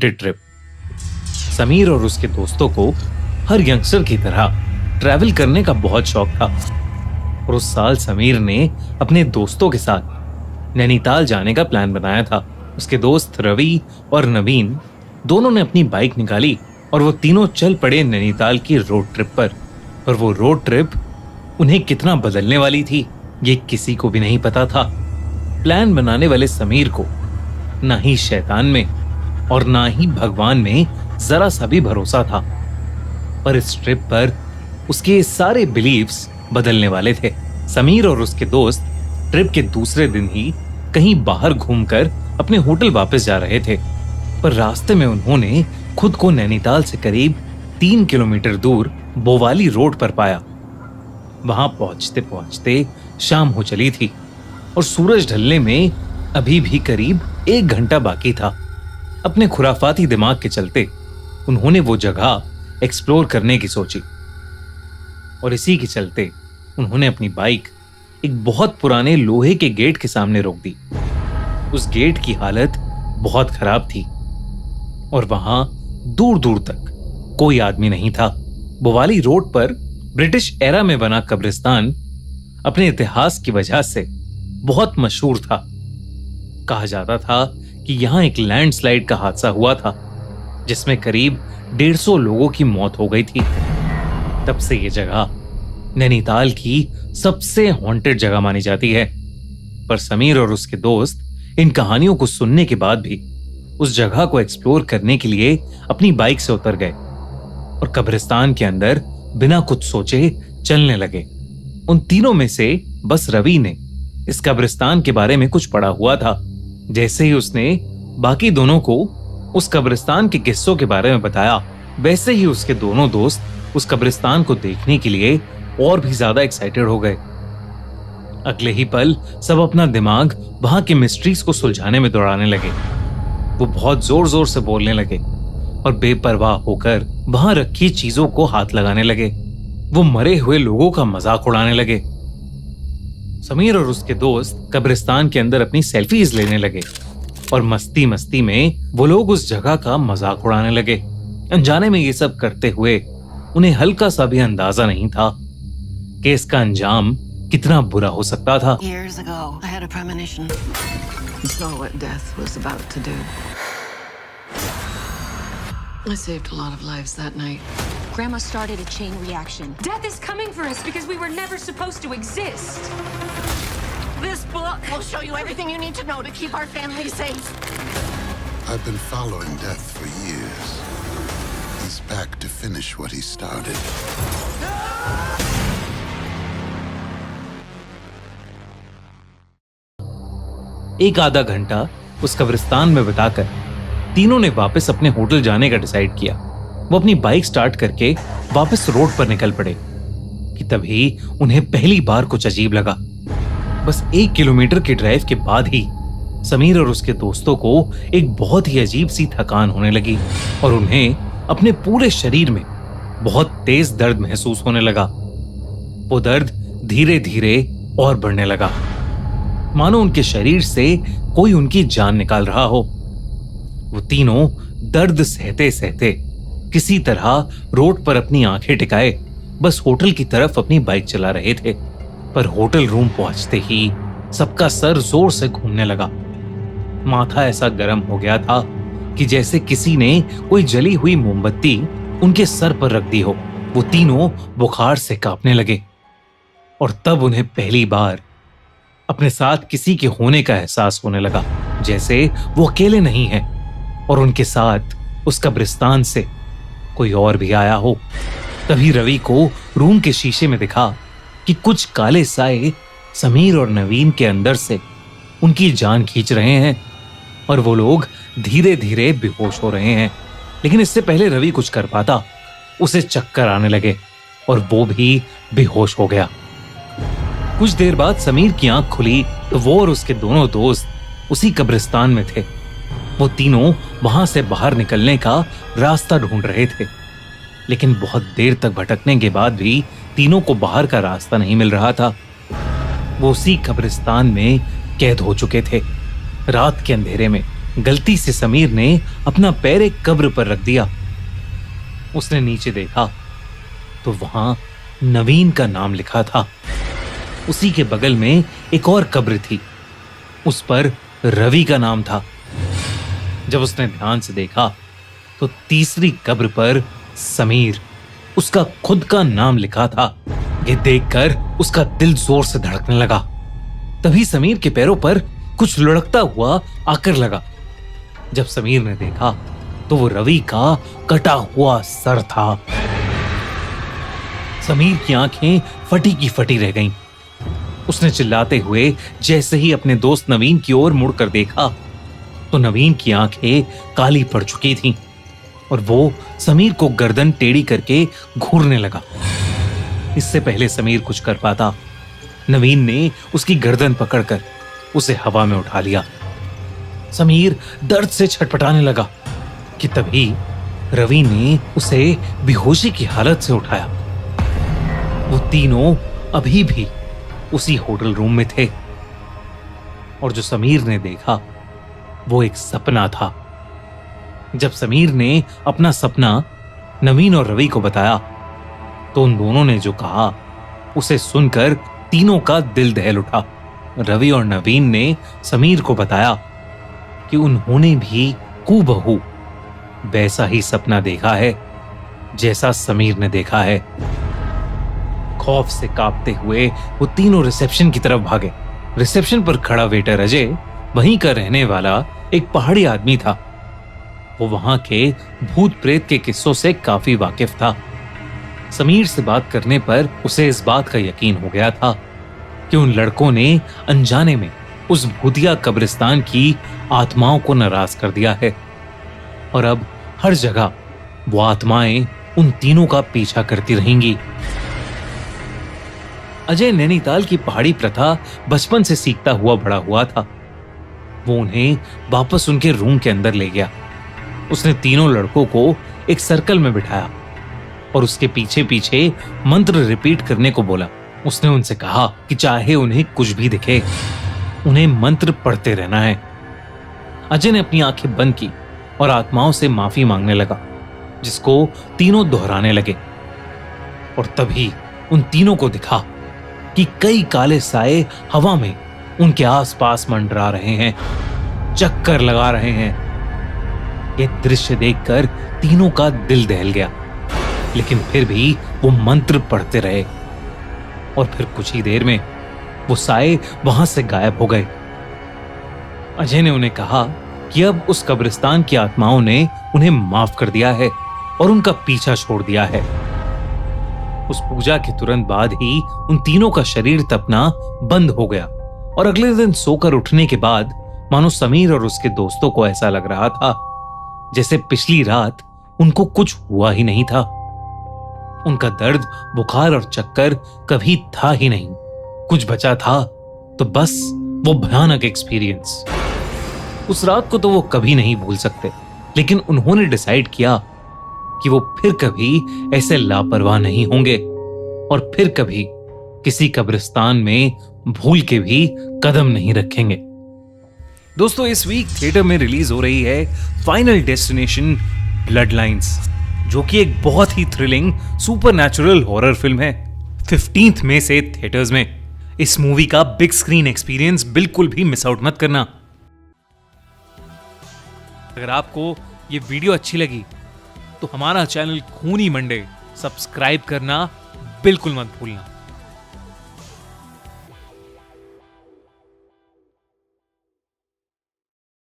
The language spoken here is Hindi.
ट्रिप। समीर और उसके दोस्तों को हर यंगस्टर की तरह ट्रैवल करने का बहुत शौक था और उस साल समीर ने अपने दोस्तों के साथ नैनीताल जाने का प्लान बनाया था। उसके दोस्त रवि और नवीन दोनों ने अपनी बाइक निकाली और वो तीनों चल पड़े नैनीताल की रोड ट्रिप पर। और वो रोड ट्रिप उन्हें कितना बदलने वाली थी ये किसी को भी नहीं पता था। प्लान बनाने वाले समीर को ना ही शैतान में और ना ही भगवान में जरा सा भी भरोसा था, पर इस ट्रिप पर उसके सारे बिलीव्स बदलने वाले थे। समीर और उसके दोस्त ट्रिप के दूसरे दिन ही कहीं बाहर घूमकर अपने होटल वापस जा रहे थे, पर रास्ते में उन्होंने खुद को नैनीताल से करीब 3 किलोमीटर दूर बोवाली रोड पर पाया। वहां पहुंचते पहुंचते शाम हो चली थी और सूरज ढलने में अभी भी करीब 1 घंटा बाकी था। अपने खुराफाती दिमाग के चलते उन्होंने वो जगह एक्सप्लोर करने की सोची और इसी के चलते उन्होंने अपनी बाइक एक बहुत पुराने लोहे के गेट के सामने रोक दी। उस गेट की हालत बहुत खराब थी और वहां दूर दूर तक कोई आदमी नहीं था। बोवाली रोड पर ब्रिटिश एरा में बना कब्रिस्तान अपने इतिहास की वजह से बहुत मशहूर था। कहा जाता था कि यहां एक लैंडस्लाइड का हादसा हुआ था जिसमें करीब 150 लोगों की मौत हो गई थी। तब से यह जगह नैनीताल की सबसे हॉन्टेड जगह मानी जाती है। पर समीर और उसके दोस्त इन कहानियों को सुनने के बाद भी उस जगह को एक्सप्लोर करने के लिए अपनी बाइक से उतर गए और कब्रिस्तान के अंदर बिना कुछ सोचे चलने लगे। उन तीनों में से बस रवि ने इस कब्रिस्तान के बारे में कुछ पढ़ा हुआ था। जैसे ही उसने बाकी दोनों को उस कब्रिस्तान के किस्सों के बारे में बताया, वैसे ही उसके दोनों दोस्त उस कब्रिस्तान को देखने के लिए और भी ज्यादा एक्साइटेड हो गए। अगले ही पल सब अपना दिमाग वहां के मिस्ट्रीज को सुलझाने में दौड़ाने लगे। वो बहुत जोर जोर से बोलने लगे और बेपरवाह होकर वहां रखी चीजों को हाथ लगाने लगे। वो मरे हुए लोगों का मजाक उड़ाने लगे। समीर और उसके दोस्त कब्रिस्तान के अंदर अपनी सेल्फीज लेने लगे और मस्ती मस्ती में वो लोग उस जगह का मजाक उड़ाने लगे। अनजाने में ये सब करते हुए उन्हें हल्का सा भी अंदाजा नहीं था कि इसका अंजाम कितना बुरा हो सकता था। Years ago, I had a premonition. I saw what death was about to do. I saved a lot of lives that night. Grandma started a chain reaction. Death is coming for us because we were never supposed to exist. This book will show you everything you need to know to keep our family safe. I've been following Death for years. He's back to finish what he started. एक आधा घंटा उस कब्रिस्तान में बिताकर तीनों ने वापस अपने होटल जाने का डिसाइड किया। वो अपनी बाइक स्टार्ट करके वापस रोड पर निकल पड़े कि तभी उन्हें पहली बार कुछ अजीब लगा। बस 1 किलोमीटर के ड्राइव के बाद ही समीर और उसके दोस्तों को एक बहुत ही अजीब सी थकान होने लगी और उन्हें अपने पूरे शरीर में बहुत तेज दर्द महसूस होने लगा। वो दर्द धीरे धीरे और बढ़ने लगा, मानो उनके शरीर से कोई उनकी जान निकाल रहा हो। वो तीनों दर्द सहते सहते किसी तरह रोड पर अपनी आंखें टिकाए बस होटल की तरफ अपनी बाइक चला रहे थे। पर होटल रूम पहुंचते ही सबका सर जोर से घूमने लगा। माथा ऐसा गर्म हो गया था कि जैसे किसी ने कोई जली हुई मोमबत्ती उनके सर पर रख दी हो। वो तीनों बुखार से कांपने लगे और तब उन्हें पहली बार अपने साथ किसी के होने का एहसास होने लगा, जैसे वो अकेले नहीं है और उनके साथ उस कब्रिस्तान से कोई और भी आया हो। तभी रवि को रूम के शीशे में दिखा कि कुछ काले साए समीर और नवीन के अंदर से उनकी जान खींच रहे हैं और वो लोग धीरे धीरे बेहोश हो रहे हैं। लेकिन इससे पहले रवि कुछ कर पाता, उसे चक्कर आने लगे और वो भी बेहोश हो गया। कुछ देर बाद समीर की आंख खुली तो वो और उसके दोनों दोस्त उसी कब्रिस्तान में थे। वो तीनों वहां से बाहर निकलने का रास्ता ढूंढ रहे थे, लेकिन बहुत देर तक भटकने के बाद भी तीनों को बाहर का रास्ता नहीं मिल रहा था। वो उसी कब्रिस्तान में कैद हो चुके थे। रात के अंधेरे में गलती से समीर ने अपना पैर एक कब्र पर रख दिया। उसने नीचे देखा तो वहां नवीन का नाम लिखा था। उसी के बगल में एक और कब्र थी, उस पर रवि का नाम था। जब उसने ध्यान से देखा तो तीसरी कब्र पर समीर, उसका खुद का नाम लिखा था। ये देखकर उसका दिल जोर से धड़कने लगा। तभी समीर के पैरों पर कुछ लुढ़कता हुआ आकर लगा। जब समीर ने देखा तो वो रवि का कटा हुआ सर था। समीर की आंखें फटी की फटी रह गईं। उसने चिल्लाते हुए जैसे ही अपने दोस्त नवीन की ओर मुड़कर देखा तो नवीन की आंखें काली पड़ चुकी थीं और वो समीर को गर्दन टेढ़ी करके घूरने लगा। इससे पहले समीर कुछ कर पाता, नवीन ने उसकी गर्दन पकड़कर उसे हवा में उठा लिया। समीर दर्द से छटपटाने लगा कि तभी रवि ने उसे बेहोशी की हालत से उठाया। वो तीनों अभी भी उसी होटल रूम में थे और जो समीर ने देखा वो एक सपना था। जब समीर ने अपना सपना नवीन और रवि को बताया तो उन दोनों ने जो कहा उसे सुनकर तीनों का दिल दहल उठा। रवि और नवीन ने समीर को बताया कि उन्होंने भी हूबहू वैसा ही सपना देखा है जैसा समीर ने देखा है। खौफ से कांपते हुए वो तीनों रिसेप्शन की तरफ भागे। रिसेप्शन पर खड़ा वेटर अजय वहीं का रहने वाला एक पहाड़ी आदमी था। वो वहां के भूत प्रेत के किस्सों से काफी वाकिफ था। समीर से बात करने पर उसे इस बात का यकीन हो गया था कि उन लड़कों ने अनजाने में उस भूतिया कब्रिस्तान की आत्माओं को नाराज कर दिया है और अब हर जगह वो आत्माएं उन तीनों का पीछा करती रहेंगी। अजय नैनीताल की पहाड़ी प्रथा बचपन से सीखता हुआ बड़ा हुआ था। वो उन्हें वापस उनके रूम के अंदर ले गया। उसने तीनों लड़कों को एक सर्कल में बिठाया और उसके पीछे पीछे मंत्र रिपीट करने को बोला। उसने उनसे कहा कि चाहे उन्हें कुछ भी दिखे, उन्हें मंत्र पढ़ते रहना है। अजय ने अपनी आंखें बंद की और आत्माओं से माफी मांगने लगा, जिसको तीनों दोहराने लगे। और तभी उन तीनों को दिखा कि कई काले साए हवा में उनके आसपास मंडरा रहे हैं, चक्कर लगा रहे हैं। यह दृश्य देखकर तीनों का दिल दहल गया, लेकिन फिर भी वो मंत्र पढ़ते रहे और फिर कुछ ही देर में वो साए वहां से गायब हो गए। अजय ने उन्हें कहा कि अब उस कब्रिस्तान की आत्माओं ने उन्हें माफ कर दिया है और उनका पीछा छोड़ दिया है। उस पूजा के तुरंत बाद ही उन तीनों का शरीर तपना बंद हो गया और अगले दिन सोकर उठने के बाद मानो समीर और उसके दोस्तों को ऐसा लग रहा था जैसे पिछली रात उनको कुछ हुआ ही नहीं था। उनका दर्द, बुखार और चक्कर कभी था ही नहीं। कुछ बचा था तो बस वो भयानक एक्सपीरियंस। उस रात को तो वो कभी नहीं भूल सकते, लेकिन उन्होंने डिसाइड किया कि वो फिर कभी ऐसे लापरवाह नहीं होंगे और फिर कभी किसी कब्रिस्तान में भूल के भी कदम नहीं रखेंगे। दोस्तों, इस वीक थिएटर में रिलीज हो रही है फाइनल डेस्टिनेशन ब्लड लाइन्स, जो कि एक बहुत ही थ्रिलिंग सुपरनैचुरल हॉरर फिल्म है। 15 मई से थिएटर्स में। इस मूवी का बिग स्क्रीन एक्सपीरियंस बिल्कुल भी मिस आउट मत करना। अगर आपको ये वीडियो अच्छी लगी तो हमारा चैनल खूनी मंडे सब्सक्राइब करना बिल्कुल मत भूलना।